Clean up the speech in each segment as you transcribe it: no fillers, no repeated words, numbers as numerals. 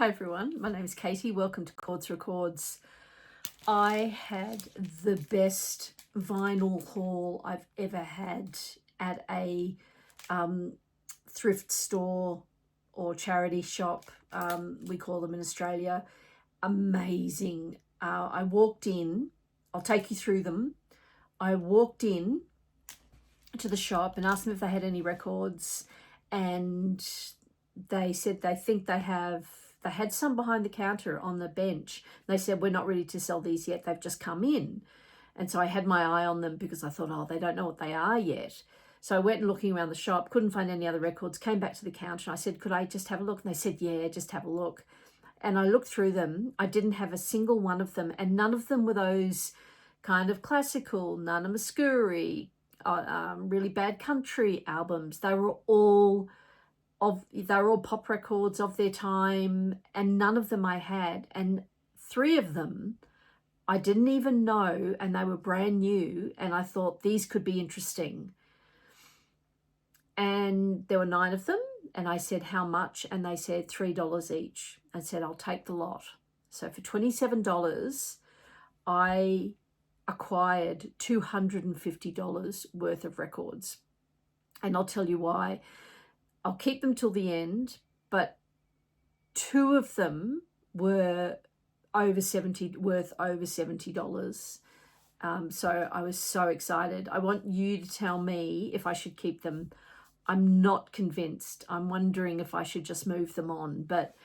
Hi everyone, my name is Katie. Welcome to Chords Records. I had the best vinyl haul I've ever had at a thrift store or charity shop. We call them in Australia. Amazing. I walked in, I'll take you through them. I walked in to the shop and asked them if they had any records, and they said they think they had some behind the counter on the bench. They said, we're not ready to sell these yet, they've just come in. And so I had my eye on them because I thought, oh, they don't know what they are yet. So I went looking around the shop, couldn't find any other records, came back to the counter and I said, could I just have a look? And they said, yeah, just have a look. And I looked through them. I didn't have a single one of them, and none of them were those kind of classical, Nana Muscuri, really bad country albums. They were all pop records of their time, and none of them I had. And 3 of them I didn't even know, and they were brand new, and I thought these could be interesting. And there were 9 of them, and I said, how much? And they said $3 each. I said, I'll take the lot. So for $27, I acquired $250 worth of records. And I'll tell you why. I'll keep them till the end, but 2 of them were worth over $70. So I was so excited. I want you to tell me if I should keep them. I'm not convinced. I'm wondering if I should just move them on. But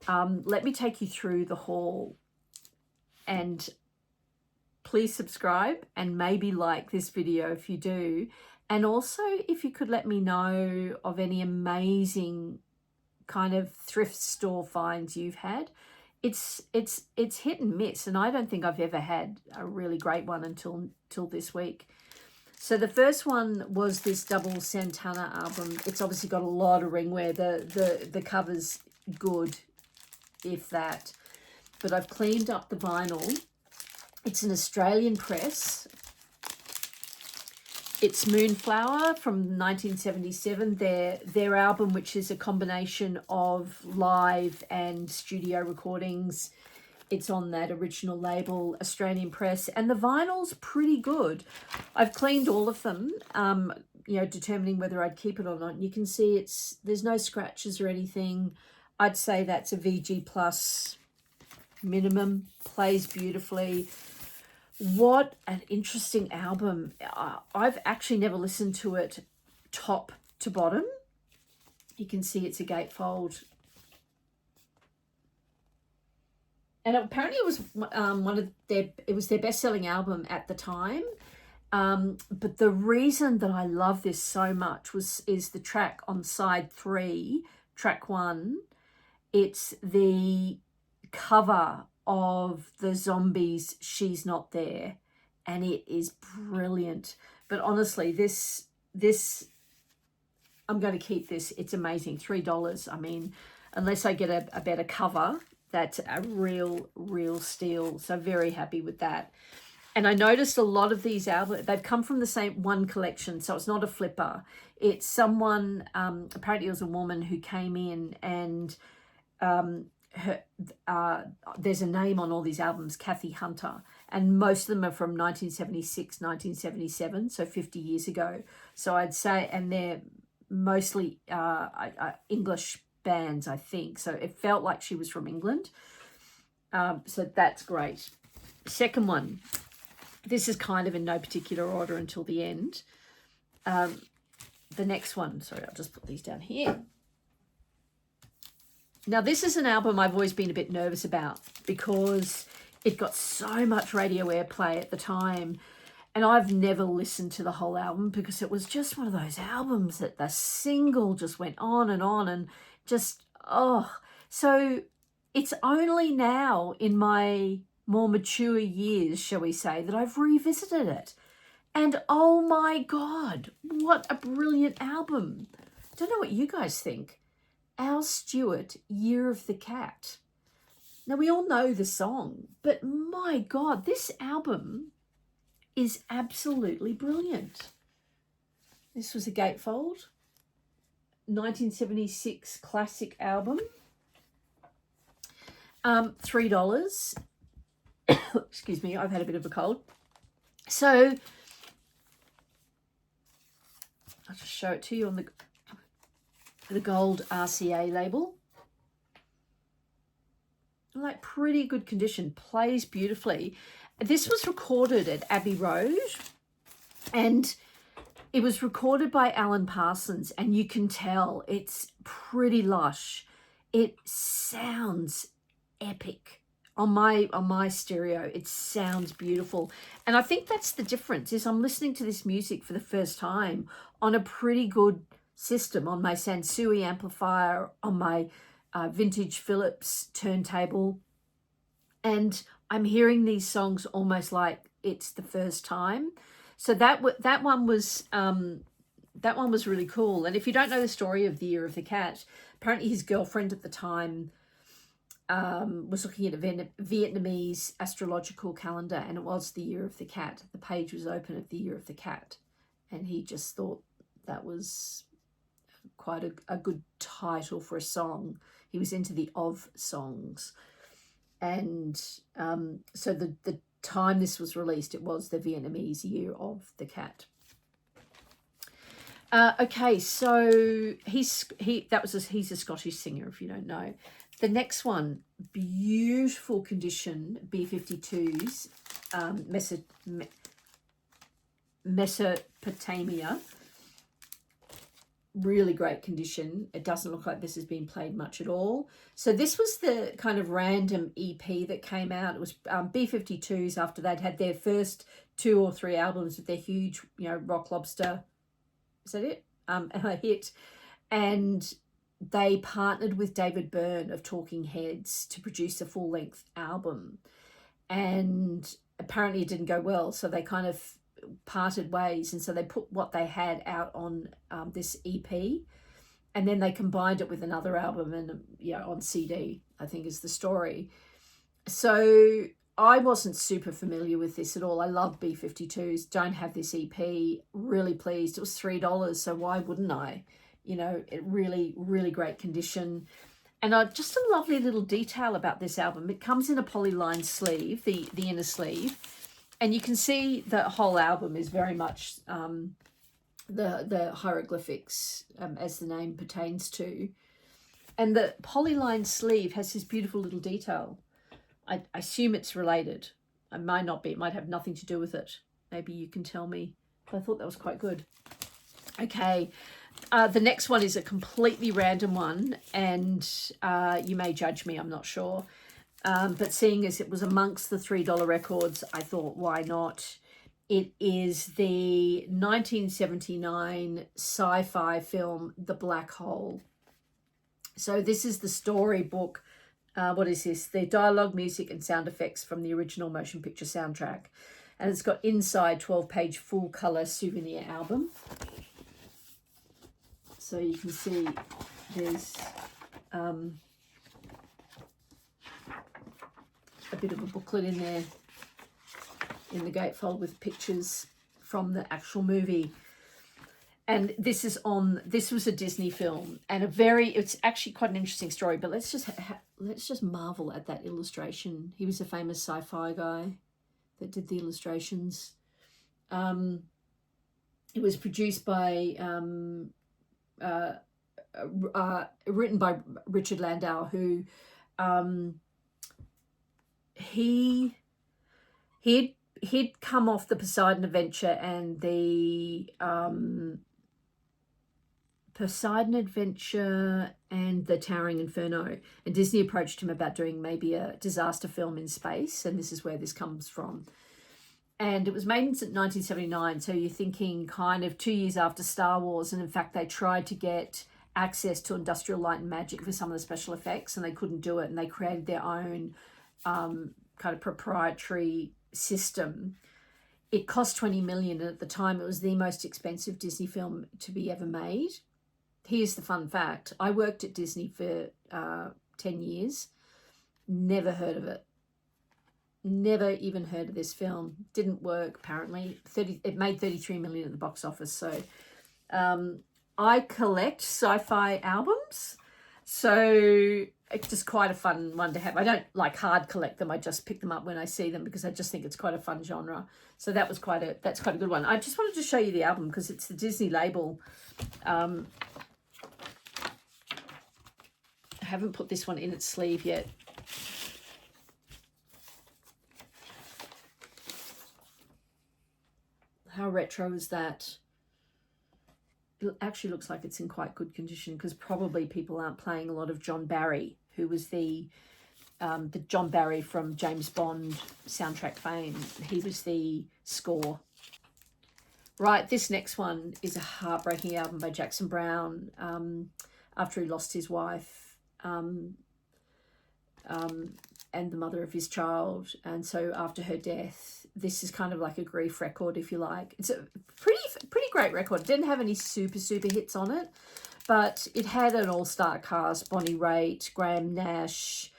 let me take you through the haul. And please subscribe and maybe like this video if you do. And also, if you could let me know of any amazing kind of thrift store finds you've had. It's hit and miss, and I don't think I've ever had a really great one until this week. So the first one was this double Santana album. It's obviously got a lot of ringwear. The cover's good, if that. But I've cleaned up the vinyl. It's an Australian press. It's Moonflower from 1977, their album, which is a combination of live and studio recordings. It's on that original label, Australian Press, and the vinyl's pretty good. I've cleaned all of them, determining whether I'd keep it or not. And you can see there's no scratches or anything. I'd say that's a VG Plus minimum. Plays beautifully. What an interesting album. I've actually never listened to it top to bottom. You can see it's a gatefold. And apparently it was it was their best-selling album at the time. But the reason that I love this so much is the track on side 3, track 1. It's the cover of the Zombies' She's Not There, and it is brilliant. But honestly, this I'm going to keep this. It's amazing. $3. I mean, unless I get a better cover, that's a real steal. So very happy with that. And I noticed a lot of these albums, they've come from the same one collection, so it's not a flipper. It's someone, apparently it was a woman who came in, and there's a name on all these albums, Kathy Hunter, and most of them are from 1976, 1977, so 50 years ago. So I'd say, and they're mostly English bands, I think. So it felt like she was from England. So that's great. Second one, this is kind of in no particular order until the end. The next one, sorry, I'll just put these down here. Now, this is an album I've always been a bit nervous about because it got so much radio airplay at the time. And I've never listened to the whole album because it was just one of those albums that the single just went on and just, oh. So it's only now in my more mature years, shall we say, that I've revisited it. And oh my God, what a brilliant album. Don't know what you guys think. Al Stewart, Year of the Cat. Now, we all know the song, but my God, this album is absolutely brilliant. This was a gatefold. 1976 classic album. $3. Excuse me, I've had a bit of a cold. So I'll just show it to you on the gold RCA label. Like pretty good condition, plays beautifully. This was recorded at Abbey Road, and it was recorded by Alan Parsons, and you can tell it's pretty lush. It sounds epic. On my stereo, it sounds beautiful. And I think that's the difference, is I'm listening to this music for the first time on a pretty good system, on my Sansui amplifier, on my vintage Philips turntable. And I'm hearing these songs almost like it's the first time. So that one was really cool. And if you don't know the story of the Year of the Cat, apparently his girlfriend at the time was looking at a Vietnamese astrological calendar, and it was the Year of the Cat. The page was open of the Year of the Cat, and he just thought that was quite a good title for a song. He was into the of songs. And so the time this was released, it was the Vietnamese Year of the Cat. Okay, so he's a Scottish singer, if you don't know. The next one, beautiful condition, B52s, Mesopotamia. Really great condition. It doesn't look like this has been played much at all. So this was the kind of random EP that came out. It was B52s after they'd had their first 2 or 3 albums with their huge, Rock Lobster. Is that it? A hit. And they partnered with David Byrne of Talking Heads to produce a full-length album. And apparently it didn't go well, so they kind of parted ways, and so they put what they had out on this EP, and then they combined it with another album and on CD, I think is the story. So I wasn't super familiar with this at all. I love B52s, don't have this EP, really pleased. It was $3, so why wouldn't I? It really, really great condition. And just a lovely little detail about this album. It comes in a polyline sleeve, the inner sleeve. And you can see the whole album is very much the hieroglyphics, as the name pertains to. And the polyline sleeve has this beautiful little detail. I assume it's related. It might not be. It might have nothing to do with it. Maybe you can tell me. But I thought that was quite good. Okay. The next one is a completely random one. And you may judge me. I'm not sure. But seeing as it was amongst the $3 records, I thought, why not? It is the 1979 sci-fi film, The Black Hole. So this is the storybook. What is this? The dialogue, music, and sound effects from the original motion picture soundtrack. And it's got inside 12-page full-color souvenir album. So you can see there's a bit of a booklet in there in the gatefold with pictures from the actual movie. And this was a Disney film, and it's actually quite an interesting story, but let's just marvel at that illustration. He was a famous sci-fi guy that did the illustrations. It was produced by written by Richard Landau, who he'd come off the Poseidon Adventure and the Towering Inferno, and Disney approached him about doing maybe a disaster film in space, and this is where this comes from. And it was made in 1979, so you're thinking kind of 2 years after Star Wars, and in fact they tried to get access to Industrial Light and Magic for some of the special effects, and they couldn't do it, and they created their own kind of proprietary system. It cost $20 million, and at the time it was the most expensive Disney film to be ever made. Here's the fun fact. I worked at Disney for 10 years. Never heard of it. Never even heard of this film. Didn't work, apparently. It made $33 million at the box office. So I collect sci-fi albums. So it's just quite a fun one to have. I don't like hard collect them. I just pick them up when I see them because I just think it's quite a fun genre. So that's quite a good one. I just wanted to show you the album because it's the Disney label. I haven't put this one in its sleeve yet. How retro is that? It actually looks like it's in quite good condition because probably people aren't playing a lot of John Barry, who was the John Barry from James Bond soundtrack fame. He was the score. Right, this next one is a heartbreaking album by Jackson Browne after he lost his wife and the mother of his child. And so after her death, this is kind of like a grief record, if you like. It's a pretty great record. It didn't have any super hits on it, but it had an all-star cast: Bonnie Raitt, Graham Nash,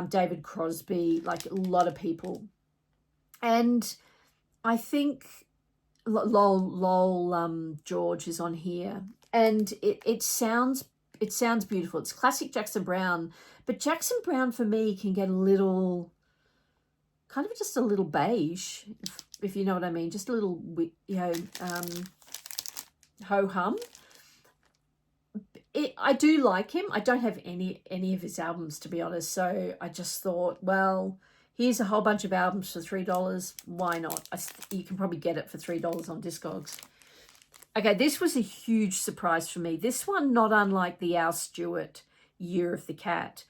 David Crosby, like a lot of people. And I think Lowell George is on here, and it sounds beautiful. It's classic Jackson Browne, but Jackson Browne for me can get a little, kind of just a little beige, if you know what I mean, just a little, you know, ho-hum. I do like him. I don't have any of his albums, to be honest, so I just thought, well, here's a whole bunch of albums for $3. Why not? You can probably get it for $3 on Discogs. Okay, this was a huge surprise for me. This one, not unlike the Al Stewart Year of the Cat.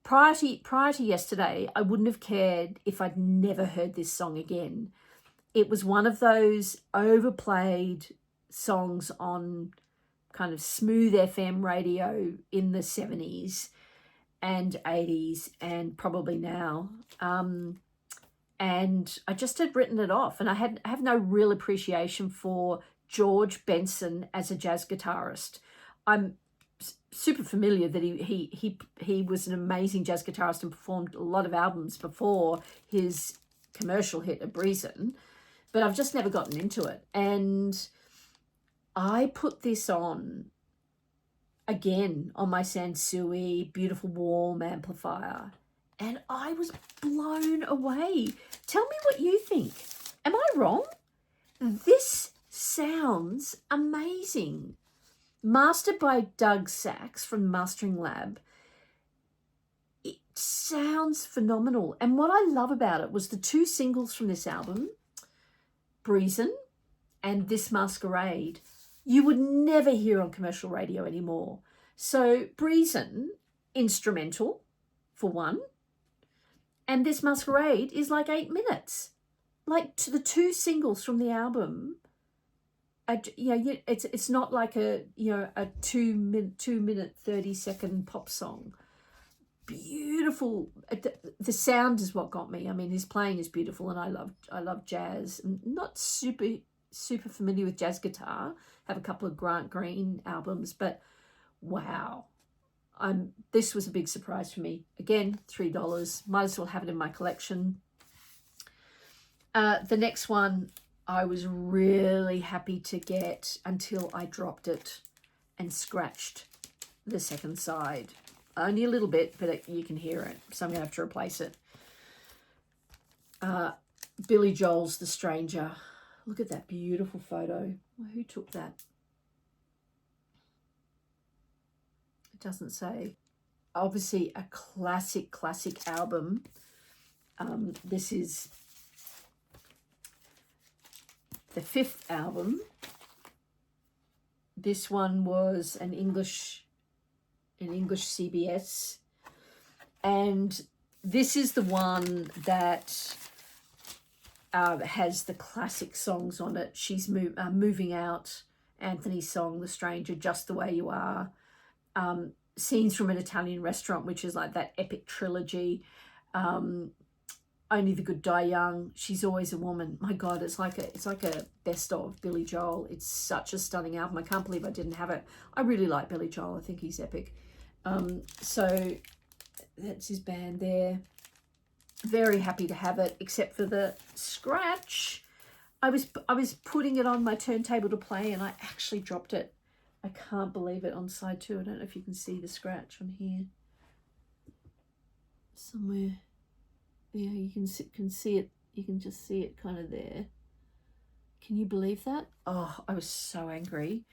Prior to yesterday, I wouldn't have cared if I'd never heard this song again. It was one of those overplayed songs on kind of smooth FM radio in the 70s and 80s and probably now. And I just had written it off, and I have no real appreciation for George Benson as a jazz guitarist. I'm super familiar that he was an amazing jazz guitarist and performed a lot of albums before his commercial hit A Breezin', but I've just never gotten into it. And I put this on again on my Sansui beautiful warm amplifier, and I was blown away. Tell me what you think. Am I wrong? This sounds amazing. Mastered by Doug Sachs from Mastering Lab. It sounds phenomenal. And what I love about it was the two singles from this album, Breezin' and This Masquerade, you would never hear on commercial radio anymore. So Breezin', instrumental for one, and This Masquerade is like 8 minutes. Like the two singles from the album, it's not like a 2 minute 30-second pop song. Beautiful. The sound is what got me. I mean, his playing is beautiful, and I love jazz. I'm not super familiar with jazz guitar. Have a couple of Grant Green albums, but wow. This was a big surprise for me. Again, $3. Might as well have it in my collection. The next one I was really happy to get until I dropped it and scratched the second side. Only a little bit, but you can hear it, so I'm going to have to replace it. Billy Joel's The Stranger. Look at that beautiful photo. Who took that? Doesn't say. Obviously a classic album. This is the 5th album. This one was an English CBS, and this is the one that has the classic songs on it. She's Moving Out, Anthony's song, The Stranger, Just the Way You Are, Scenes from an Italian Restaurant, which is like that epic trilogy, Only the Good Die Young, She's Always a Woman. My God, it's like a best of Billy Joel. It's such a stunning album. I can't believe I didn't have it. I really like Billy Joel. I think he's epic. So that's his band there. Very happy to have it, except for the scratch. I was putting it on my turntable to play, and I actually dropped it. I can't believe it on side 2. I don't know if you can see the scratch on here. Somewhere. Yeah, you can see it. You can just see it kind of there. Can you believe that? Oh, I was so angry.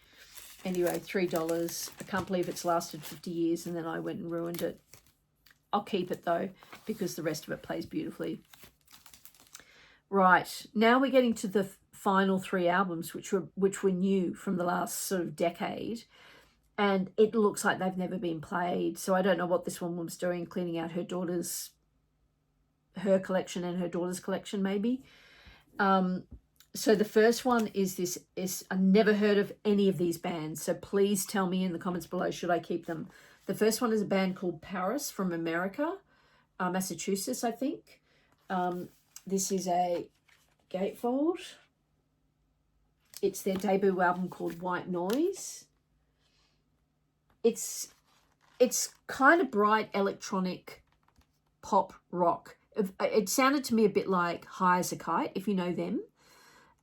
Anyway, $3. I can't believe it's lasted 50 years and then I went and ruined it. I'll keep it though, because the rest of it plays beautifully. Right, now we're getting to the final 3 albums, which were new from the last sort of decade. And it looks like they've never been played. So I don't know what this woman was doing, cleaning out her collection and her daughter's collection maybe. So the first one is I never heard of any of these bands. So please tell me in the comments below, should I keep them? The first one is a band called Paris from America, Massachusetts, I think. This is a gatefold. It's their debut album called White Noise. It's kind of bright electronic pop rock. It sounded to me a bit like High as a Kite, if you know them,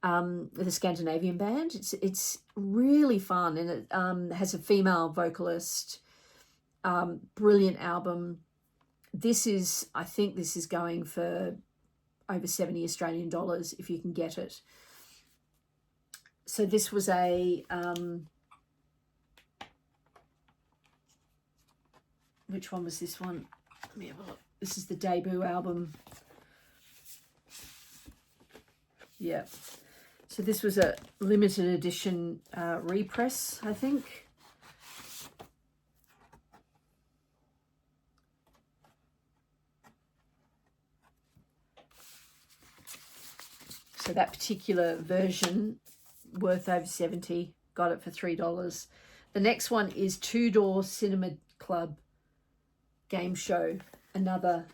the Scandinavian band. It's really fun, and it has a female vocalist. Brilliant album. I think this is going for over 70 Australian dollars if you can get it. So this was a which one was this one? Let me have a look. This is the debut album. Yeah. So this was a limited edition repress, I think. So that particular version, worth over 70, got it for $3. The next one is Two Door Cinema Club Game Show, another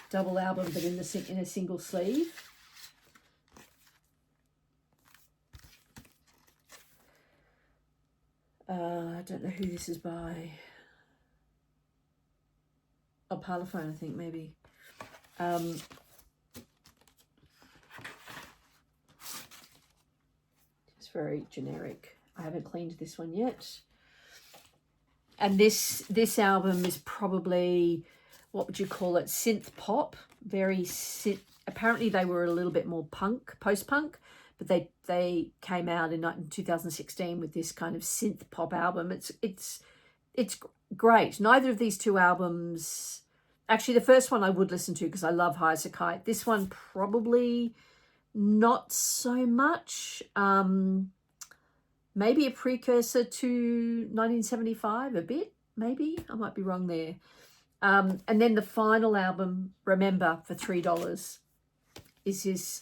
double album, but in a single sleeve. I don't know who this is by. Oh, Parlophone, I think, maybe. Just very generic. I haven't cleaned this one yet. And this album is probably, what would you call it? Synth pop. Apparently they were a little bit more punk, post-punk, but they came out in 2016 with this kind of synth pop album. It's great. Neither of these 2 albums, actually the first one I would listen to because I love High as a Kite. This one probably not so much. Maybe a precursor to 1975, a bit, maybe. I might be wrong there. And then the final album, Remember, for $3, is his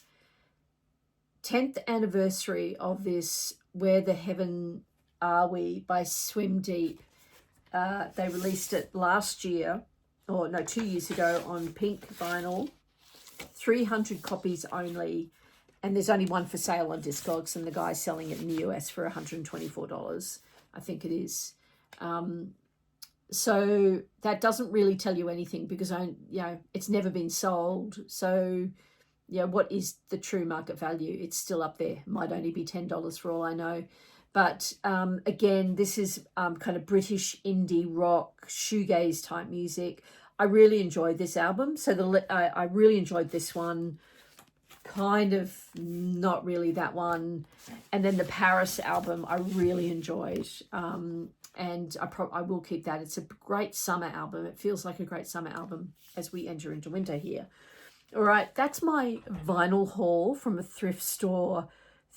10th anniversary of this Where the Heaven Are We by Swim Deep. They released it last year, or no, 2 years ago on pink vinyl. 300 copies only. And there's only one for sale on Discogs, and the guy's selling it in the US for $124, I think it is. So that doesn't really tell you anything because it's never been sold. So what is the true market value? It's still up there. Might only be $10 for all I know. But again, this is kind of British indie rock, shoegaze type music. I really enjoyed this album. So I really enjoyed this one. Kind of not really that one. And then the Paris album I really enjoyed, and I will keep that. It's a great summer album. It feels like a great summer album as we enter into winter here. All right, that's my vinyl haul from a thrift store.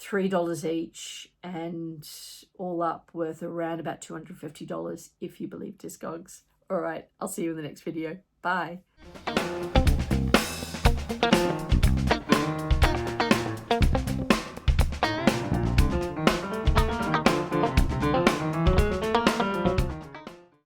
$3 each, and all up worth around about $250 if you believe Discogs. All right, I'll see you in the next video. Bye.